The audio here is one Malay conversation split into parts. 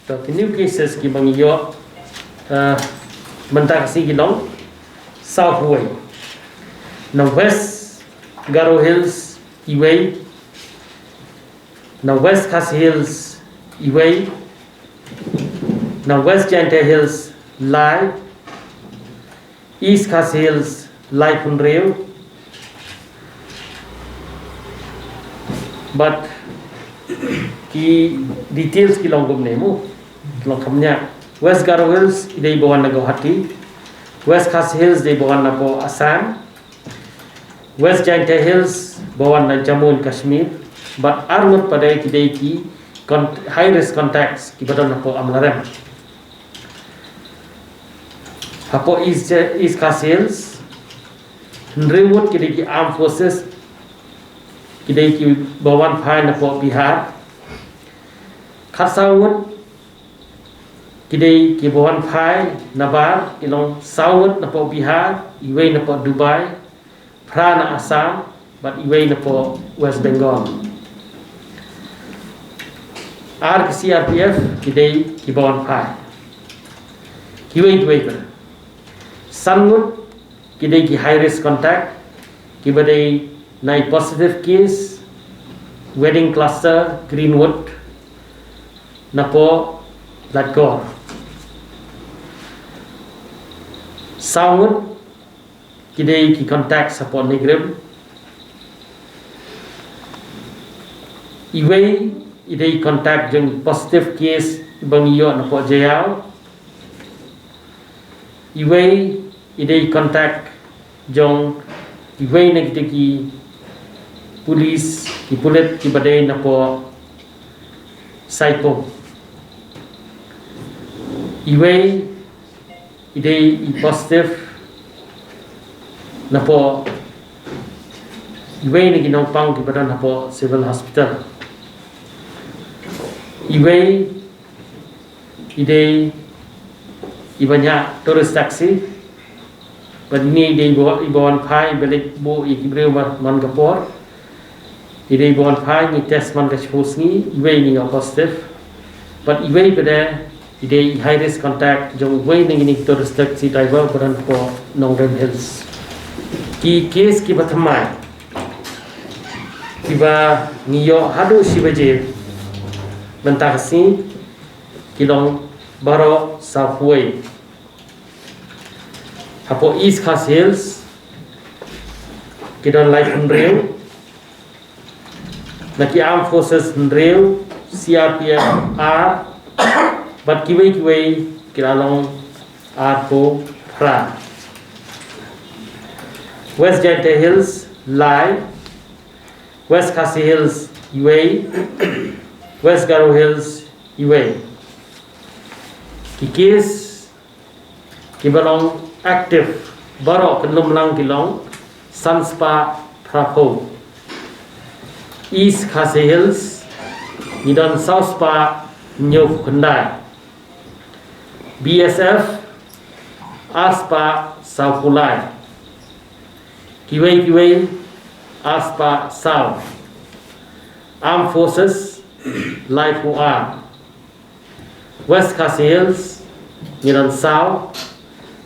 So the new cases ki bang yo Mynta kasi Shillong south way. Now west Garo Hills Iway. Now west Khas Hills Iway. Now west Jante Hills Lai. East Khas Hills Lai Punreu. But ki details ki long gum nemu long kamnya West Garo Hills idei bawan na Guwahati, West Khas Hills idei bawan na po Assam, West Jante Hills bawan na Jammu and Kashmir, but armut padai kidei ki high risk contacts ki badan na po Amlarem. Hapo East Khas Hills Nrewut kidei ki armed forces kidei ki bawan phai na po Bihar, Khatsawut kidei ki bawan phai Nabar ilong Sawut na po Bihar, Iway na po Dubai, Phra na Assam, but Iway na po West Bengal. CRPF kidei ki bawan phai Kiway Dubai pa. Sangut kidei ki high risk contact ki badai nai positive case wedding cluster Greenwood na po Latgor. Sangut kidei ki contact sa po Negrem. Iway idei contact jeng positive case bang iyo na po Jayao. Iway idei contact jong Iway na kita ki police ki pulit ki badai na po Saipong. Iway idei positive na po Iway na ginampang ki badan na po civil hospital. Iway idei ibanya tourist taxi but ini idei ibawan phai belik bo ikibreu man gapor idei ibawan phai ni test man Sngi Iway ni positive but Iway pada idei high risk contact jong Iway ni ini tourist taxi driver badan po Nongrem Hills ki case ki bathamai kiba ngiyo hadu sibaje Mynta kasi kilong baro Southway. Hapo East Khas Hills kidon Lai Punreu naki armed forces Punreu CRPF R but kiway kilalong R po Phra. West Jante Hills Lai, West Khas Hills Iway, West Garo Hills Iway. Ki case ki balong active baro penumlang kilong Sanspa Prapo. East Khas Hills nidon South Pa Nyof Kundai. BSF Aspa South Kulai. Kiway Aspa South. Armed Forces Life UR. West Khas Hills nidon South.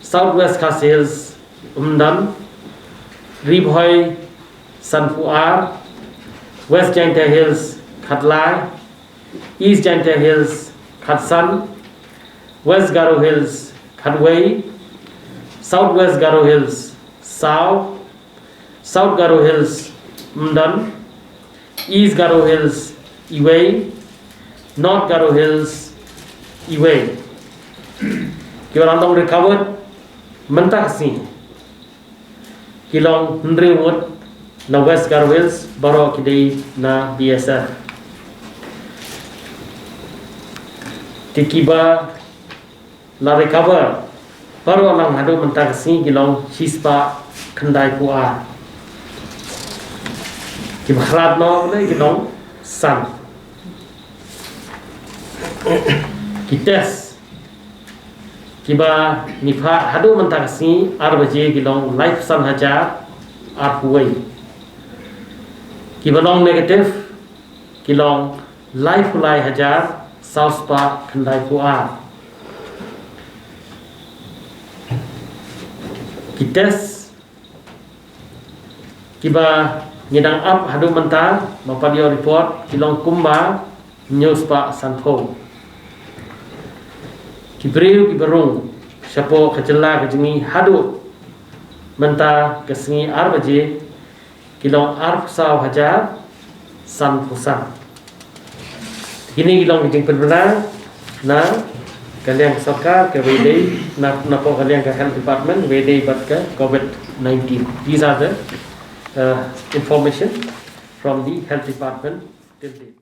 Southwest Khas Hills Umdan, Ribhoi Sanfuar, West Jante Hills Khatlai, East Jante Hills Khatsan, West Garo Hills Khatway, Southwest Garo Hills Sao, South Garo Hills Umdan, East Garo Hills Iway, North Garo Hills Iway. Kiwarandong recovered Mynta kasi kilong Nrewut na West Garo Hills baro kidei na BSF. Kiba la recover baro lang hadu Mynta kasi kilong Chispa Kandai Pua. Kiba khalat no le kilong San. Kites kiba nifa hadu Mynta kasi arbaje kilong life san hajar arpuai kiba long negative kilong life ulai hajar South Park Kendai Puar. Kites kiba ngidang up hadu mentang mapadio report kilong kumba news pa sanpho kibriu kibarung syapo kecela kejengi hadu menta kesengi arbaje kilong arpsau hajar san pusang ini kilong kejeng penbenar na kalian sarkar ke WD na po kalian ke health department WD bat ke COVID-19. These are the information from the health department till date.